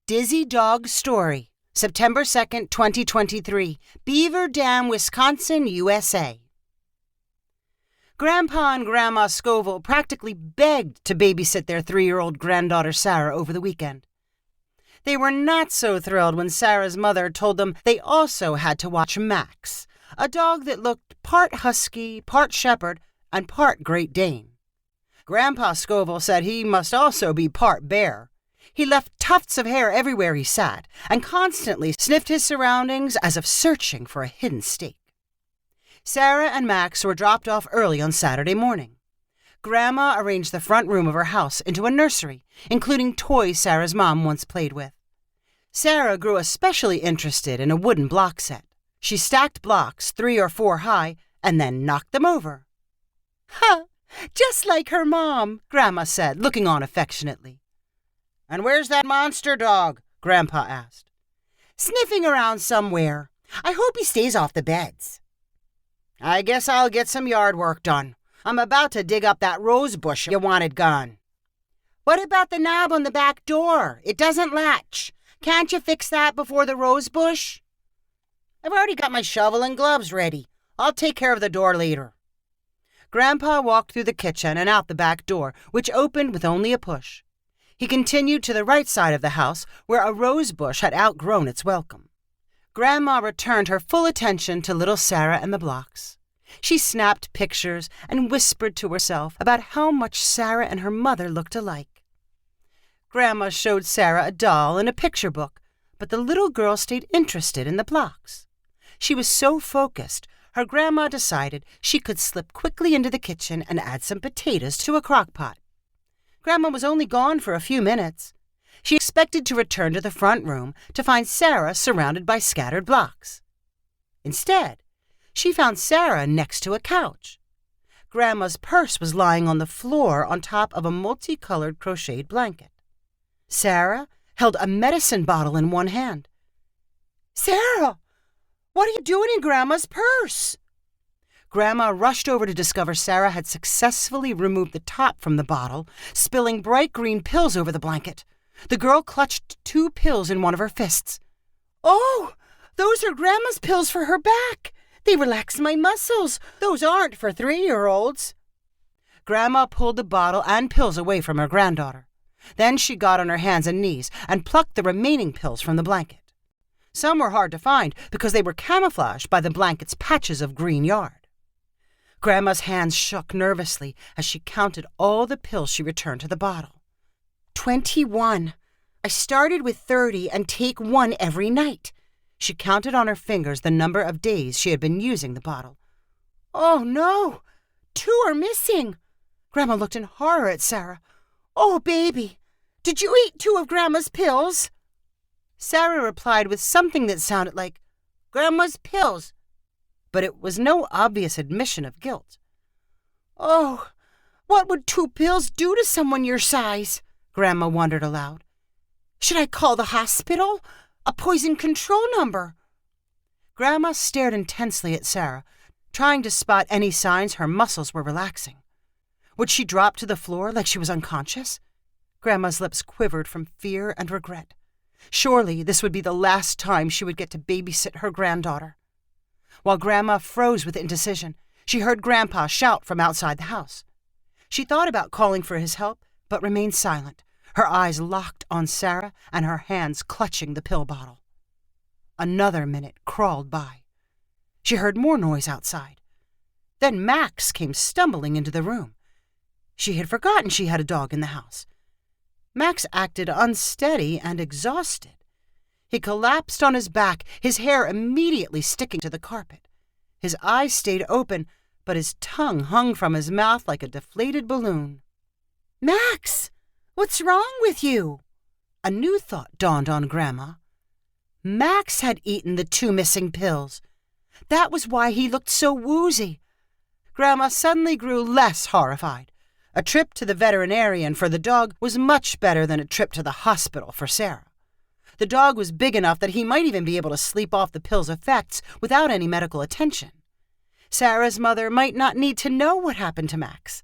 Dizzy Dog Story, September 2nd, 2023, Beaver Dam, Wisconsin, USA. Grandpa and Grandma Scoville practically begged to babysit their 3-year-old granddaughter Sarah over the weekend. They were not so thrilled when Sarah's mother told them they also had to watch Max, a dog that looked part husky, part shepherd, and part Great Dane. Grandpa Scoville said he must also be part bear. He left tufts of hair everywhere he sat and constantly sniffed his surroundings as if searching for a hidden steak. Sarah and Max were dropped off early on Saturday morning. Grandma arranged the front room of her house into a nursery, including toys Sarah's mom once played with. Sarah grew especially interested in a wooden block set. She stacked blocks 3 or 4 high and then knocked them over. "Ha! Just like her mom," Grandma said, looking on affectionately. "And where's that monster dog?" Grandpa asked. "Sniffing around somewhere. I hope he stays off the beds." "I guess I'll get some yard work done. I'm about to dig up that rose bush you wanted gone." "What about the knob on the back door? It doesn't latch. Can't you fix that before the rose bush?" "I've already got my shovel and gloves ready. I'll take care of the door later." Grandpa walked through the kitchen and out the back door, which opened with only a push. He continued to the right side of the house, where a rose bush had outgrown its welcome. Grandma returned her full attention to little Sarah and the blocks. She snapped pictures and whispered to herself about how much Sarah and her mother looked alike. Grandma showed Sarah a doll and a picture book, but the little girl stayed interested in the blocks. She was so focused, her grandma decided she could slip quickly into the kitchen and add some potatoes to a crock pot. Grandma was only gone for a few minutes. She expected to return to the front room to find Sarah surrounded by scattered blocks. Instead, she found Sarah next to a couch. Grandma's purse was lying on the floor on top of a multicolored crocheted blanket. Sarah held a medicine bottle in one hand. "Sarah, what are you doing in Grandma's purse?" Grandma rushed over to discover Sarah had successfully removed the top from the bottle, spilling bright green pills over the blanket. The girl clutched 2 pills in one of her fists. "Oh, those are Grandma's pills for her back. They relax my muscles. Those aren't for 3-year-olds. Grandma pulled the bottle and pills away from her granddaughter. Then she got on her hands and knees and plucked the remaining pills from the blanket. Some were hard to find because they were camouflaged by the blanket's patches of green yard. Grandma's hands shook nervously as she counted all the pills she returned to the bottle. 21. I started with 30 and take 1 every night. She counted on her fingers the number of days she had been using the bottle. "Oh, no! 2 are missing!" Grandma looked in horror at Sarah. "Oh, baby! Did you eat 2 of Grandma's pills?" Sarah replied with something that sounded like, "Grandma's pills," but it was no obvious admission of guilt. "Oh, what would 2 pills do to someone your size?" Grandma wondered aloud. "Should I call the hospital? A poison control number?" Grandma stared intensely at Sarah, trying to spot any signs her muscles were relaxing. Would she drop to the floor like she was unconscious? Grandma's lips quivered from fear and regret. Surely this would be the last time she would get to babysit her granddaughter. While Grandma froze with indecision, she heard Grandpa shout from outside the house. She thought about calling for his help, but remained silent, her eyes locked on Sarah and her hands clutching the pill bottle. Another minute crawled by. She heard more noise outside. Then Max came stumbling into the room. She had forgotten she had a dog in the house. Max acted unsteady and exhausted. He collapsed on his back, his hair immediately sticking to the carpet. His eyes stayed open, but his tongue hung from his mouth like a deflated balloon. "Max, what's wrong with you?" A new thought dawned on Grandma. Max had eaten the 2 missing pills. That was why he looked so woozy. Grandma suddenly grew less horrified. A trip to the veterinarian for the dog was much better than a trip to the hospital for Sarah. The dog was big enough that he might even be able to sleep off the pill's effects without any medical attention. Sarah's mother might not need to know what happened to Max.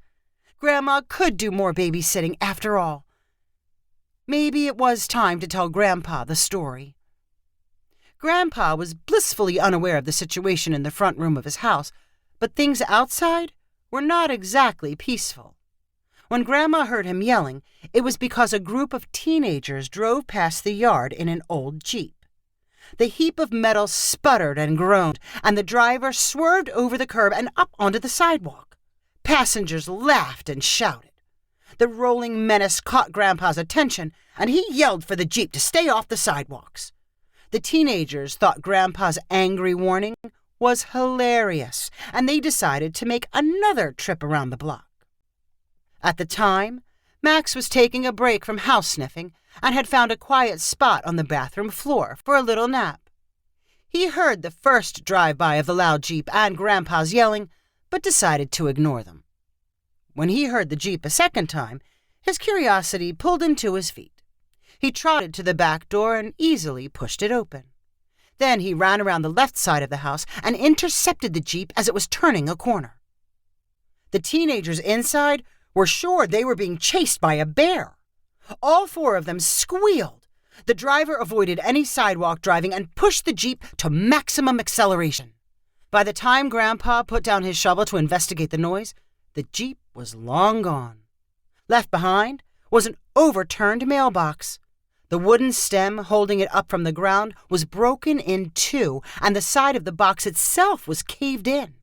Grandma could do more babysitting after all. Maybe it was time to tell Grandpa the story. Grandpa was blissfully unaware of the situation in the front room of his house, but things outside were not exactly peaceful. When Grandma heard him yelling, it was because a group of teenagers drove past the yard in an old Jeep. The heap of metal sputtered and groaned, and the driver swerved over the curb and up onto the sidewalk. Passengers laughed and shouted. The rolling menace caught Grandpa's attention, and he yelled for the Jeep to stay off the sidewalks. The teenagers thought Grandpa's angry warning was hilarious, and they decided to make another trip around the block. At the time, Max was taking a break from house sniffing and had found a quiet spot on the bathroom floor for a little nap. He heard the first drive-by of the loud Jeep and Grandpa's yelling, but decided to ignore them. When he heard the Jeep a second time, his curiosity pulled him to his feet. He trotted to the back door and easily pushed it open. Then he ran around the left side of the house and intercepted the Jeep as it was turning a corner. The teenagers inside were sure they were being chased by a bear. All four of them squealed. The driver avoided any sidewalk driving and pushed the Jeep to maximum acceleration. By the time Grandpa put down his shovel to investigate the noise, the Jeep was long gone. Left behind was an overturned mailbox. The wooden stem holding it up from the ground was broken in two, and the side of the box itself was caved in.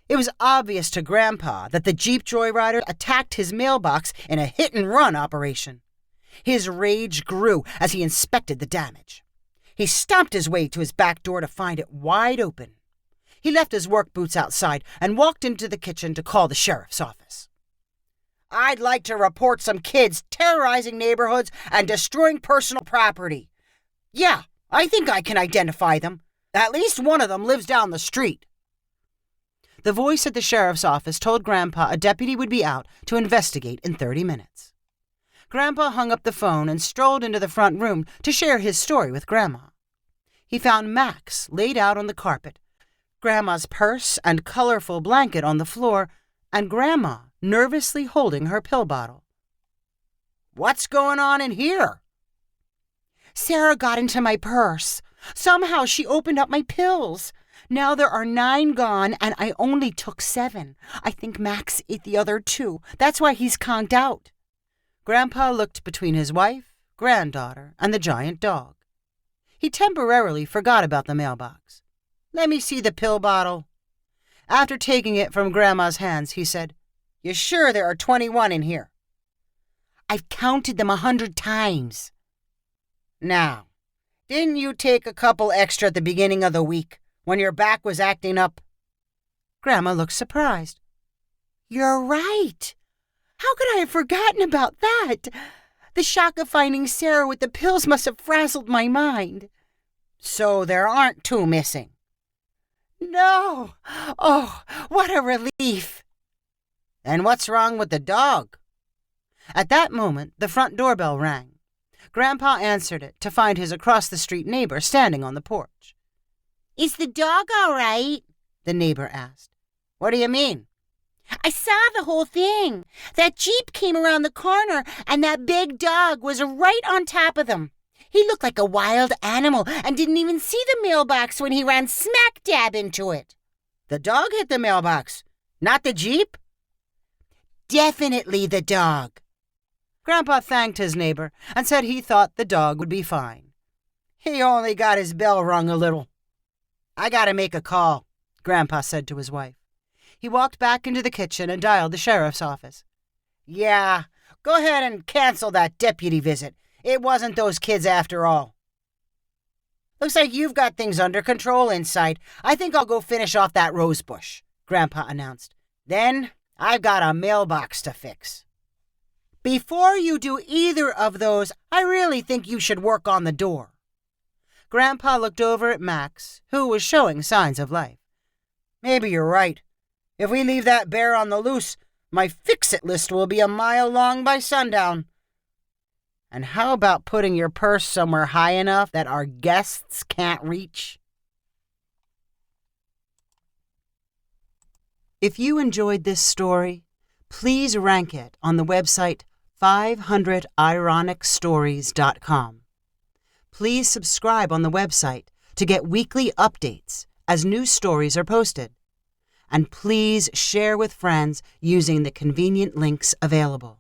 It was obvious to Grandpa that the Jeep joyrider attacked his mailbox in a hit-and-run operation. His rage grew as he inspected the damage. He stomped his way to his back door to find it wide open. He left his work boots outside and walked into the kitchen to call the sheriff's office. "I'd like to report some kids terrorizing neighborhoods and destroying personal property. Yeah, I think I can identify them. At least one of them lives down the street." The voice at the sheriff's office told Grandpa a deputy would be out to investigate in 30 minutes. Grandpa hung up the phone and strolled into the front room to share his story with Grandma. He found Max laid out on the carpet, Grandma's purse and colorful blanket on the floor, and Grandma nervously holding her pill bottle. "What's going on in here?" "Sarah got into my purse. Somehow she opened up my pills. Now there are 9 gone, and I only took 7. I think Max ate the other 2. That's why he's conked out." Grandpa looked between his wife, granddaughter, and the giant dog. He temporarily forgot about the mailbox. "Let me see the pill bottle." After taking it from Grandma's hands, he said, "You sure there are 21 in here?" "I've counted them 100 times. "Now, didn't you take a couple extra at the beginning of the week, when your back was acting up?" Grandma looked surprised. "You're right. How could I have forgotten about that? The shock of finding Sarah with the pills must have frazzled my mind." "So there aren't 2 missing?" "No. Oh, what a relief." "And what's wrong with the dog?" At that moment, the front doorbell rang. Grandpa answered it to find his across-the-street neighbor standing on the porch. "Is the dog all right?" the neighbor asked. "What do you mean?" "I saw the whole thing. That Jeep came around the corner, and that big dog was right on top of them. He looked like a wild animal and didn't even see the mailbox when he ran smack dab into it." "The dog hit the mailbox, not the Jeep?" "Definitely the dog." Grandpa thanked his neighbor and said he thought the dog would be fine. "He only got his bell rung a little." "I gotta make a call," Grandpa said to his wife. He walked back into the kitchen and dialed the sheriff's office. "Yeah, go ahead and cancel that deputy visit. It wasn't those kids after all." "Looks like you've got things under control inside. I think I'll go finish off that rose bush," Grandpa announced. "Then I've got a mailbox to fix." "Before you do either of those, I really think you should work on the door." Grandpa looked over at Max, who was showing signs of life. "Maybe you're right. If we leave that bear on the loose, my fix-it list will be a mile long by sundown. And how about putting your purse somewhere high enough that our guests can't reach?" If you enjoyed this story, please rank it on the website 500ironicstories.com. Please subscribe on the website to get weekly updates as new stories are posted. And please share with friends using the convenient links available.